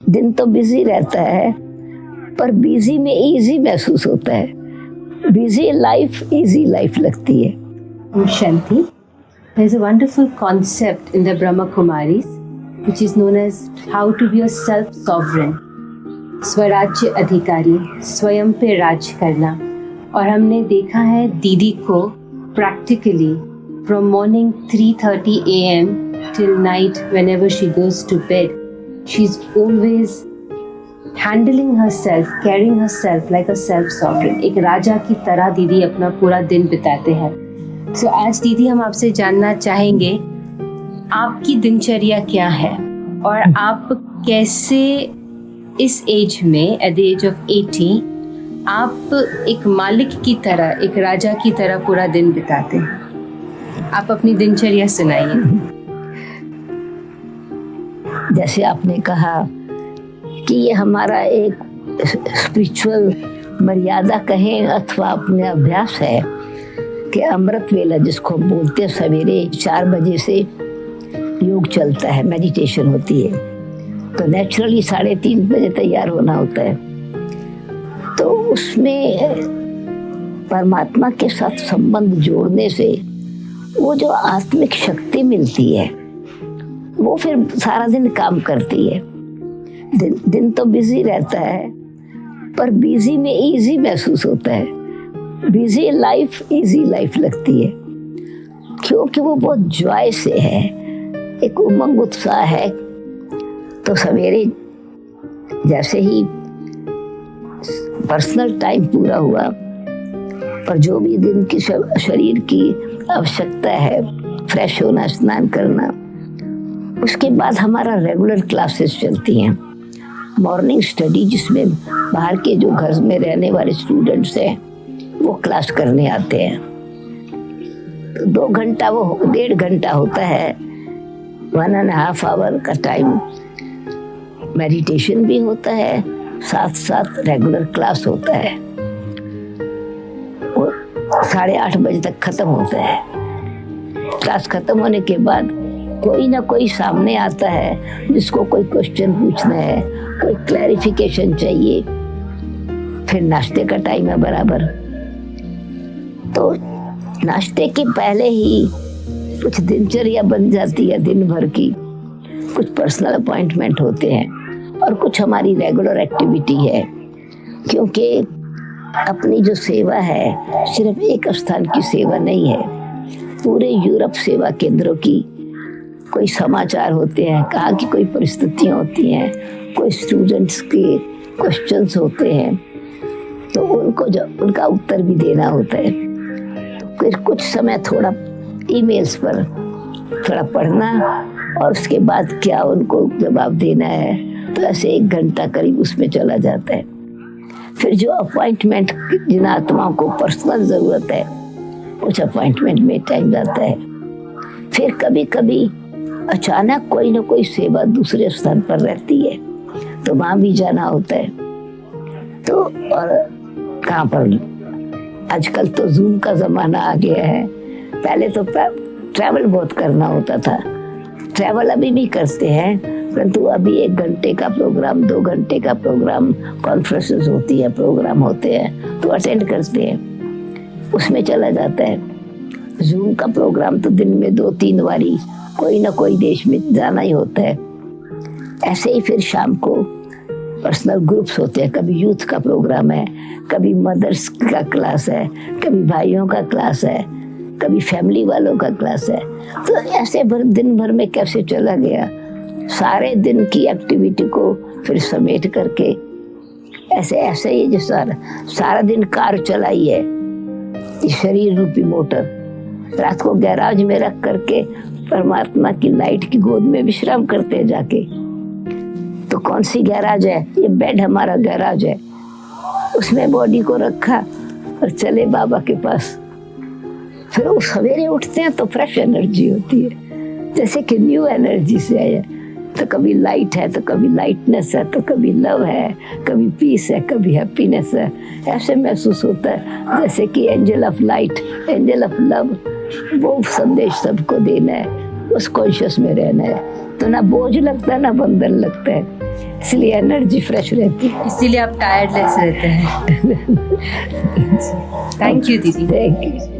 दिन तो बिजी रहता है, पर बिजी में इजी महसूस होता है। बिजी लाइफ इजी लाइफ लगती है। Shanti, there's a wonderful concept in the Brahma Kumaris which is known as how to be a self-sovereign, स्वराज्य अधिकारी, स्वयं पे राज करना। और हमने देखा है दीदी को practically from morning 3:30 a.m. till night whenever she goes to bed, she's always handling herself, carrying herself like a self-sovereign। एक राजा की तरह दीदी अपना पूरा दिन बिताते हैं। So आज दीदी हम आपसे जानना चाहेंगे आपकी दिनचर्या क्या है और आप कैसे इस एज में एट द एज ऑफ 80 आप एक मालिक की तरह, एक राजा की तरह पूरा दिन बिताते हैं। आप अपनी दिनचर्या सुनाइए। जैसे आपने कहा कि ये हमारा एक स्पिरिचुअल मर्यादा कहें अथवा अपने अभ्यास है कि अमृत वेला जिसको हम बोलते हैं, सवेरे 4 बजे से योग चलता है, मेडिटेशन होती है, तो नेचुरली 3:30 बजे तैयार होना होता है। तो उसमें परमात्मा के साथ संबंध जोड़ने से वो जो आत्मिक शक्ति मिलती है वो फिर सारा दिन काम करती है। दिन तो बिजी रहता है, पर बिजी में इजी महसूस होता है। बिजी लाइफ इजी लाइफ लगती है, क्योंकि वो बहुत जॉय से है, एक उमंग उत्साह है। तो सवेरे जैसे ही पर्सनल टाइम पूरा हुआ और जो भी दिन की शरीर की आवश्यकता है, फ्रेश होना, स्नान करना, उसके बाद हमारा रेगुलर क्लासेस चलती हैं। मॉर्निंग स्टडी जिसमें बाहर के जो घर में रहने वाले स्टूडेंट्स हैं वो क्लास करने आते हैं। तो 2 घंटा वो 1.5 घंटा होता है, 1.5 आवर का टाइम मेडिटेशन भी होता है, साथ साथ रेगुलर क्लास होता है। वो 8:30 बजे तक खत्म होता है। क्लास खत्म होने के बाद कोई ना कोई सामने आता है जिसको कोई क्वेश्चन पूछना है, कोई क्लैरिफिकेशन चाहिए। फिर नाश्ते का टाइम है बराबर। तो नाश्ते के पहले ही कुछ दिनचर्या बन जाती है दिन भर की। कुछ पर्सनल अपॉइंटमेंट होते हैं और कुछ हमारी रेगुलर एक्टिविटी है, क्योंकि अपनी जो सेवा है सिर्फ एक स्थान की सेवा नहीं है, पूरे यूरोप सेवा केंद्रों की। कोई समाचार होते हैं, कहाँ की कोई परिस्थितियाँ होती हैं, कोई स्टूडेंट्स के क्वेश्चंस होते हैं, तो उनका उत्तर भी देना होता है। तो फिर कुछ समय थोड़ा ईमेल्स पर थोड़ा पढ़ना और उसके बाद क्या उनको जवाब देना है, तो ऐसे 1 घंटा करीब उसमें चला जाता है। फिर जो अपॉइंटमेंट जिन आत्माओं को पर्सनल ज़रूरत है उस अपॉइंटमेंट में टाइम जाता है। फिर कभी कभी अचानक कोई ना कोई सेवा दूसरे स्थान पर रहती है, तो वहाँ भी जाना होता है। तो और कहाँ पर आजकल तो जूम का ज़माना आ गया है। पहले तो ट्रैवल बहुत करना होता था। ट्रैवल अभी भी करते हैं, परंतु अभी 1 घंटे का प्रोग्राम, 2 घंटे का प्रोग्राम, कॉन्फ्रेंसेस होती है, प्रोग्राम होते हैं, तो अटेंड करते हैं, उसमें चला जाता है। जूम का प्रोग्राम तो दिन में 2-3 बारी कोई ना कोई देश में जाना ही होता है। ऐसे ही फिर शाम को पर्सनल ग्रुप्स होते हैं, कभी यूथ का प्रोग्राम है, कभी मदर्स का क्लास है, कभी भाइयों का क्लास है, कभी फैमिली वालों का क्लास है। तो ऐसे दिन भर में कैसे चला गया, सारे दिन की एक्टिविटी को फिर समेट करके ऐसे ही जो सारा दिन कार चलाई है, शरीर रूपी मोटर, रात को गैराज में रख करके परमात्मा की लाइट की गोद में विश्राम करते हैं जाके। तो कौन सी गैराज है? ये बेड हमारा गैराज है, उसमें बॉडी को रखा और चले बाबा के पास। फिर वो सवेरे उठते हैं तो फ्रेश एनर्जी होती है, जैसे कि न्यू एनर्जी से आया। तो कभी लाइट है, तो कभी लाइटनेस है, तो कभी लव है, कभी पीस है, कभी हैप्पीनेस है। ऐसे महसूस होता है जैसे कि angel of light, angel of love, वो संदेश सबको देना है, उस कॉन्शियस में रहना है। तो ना बोझ लगता है ना बंधन लगता है। इसलिए एनर्जी फ्रेश रहती है। इसीलिए आप टायर्डलेस रहते हैं। थैंक यू दीदी। Thank you.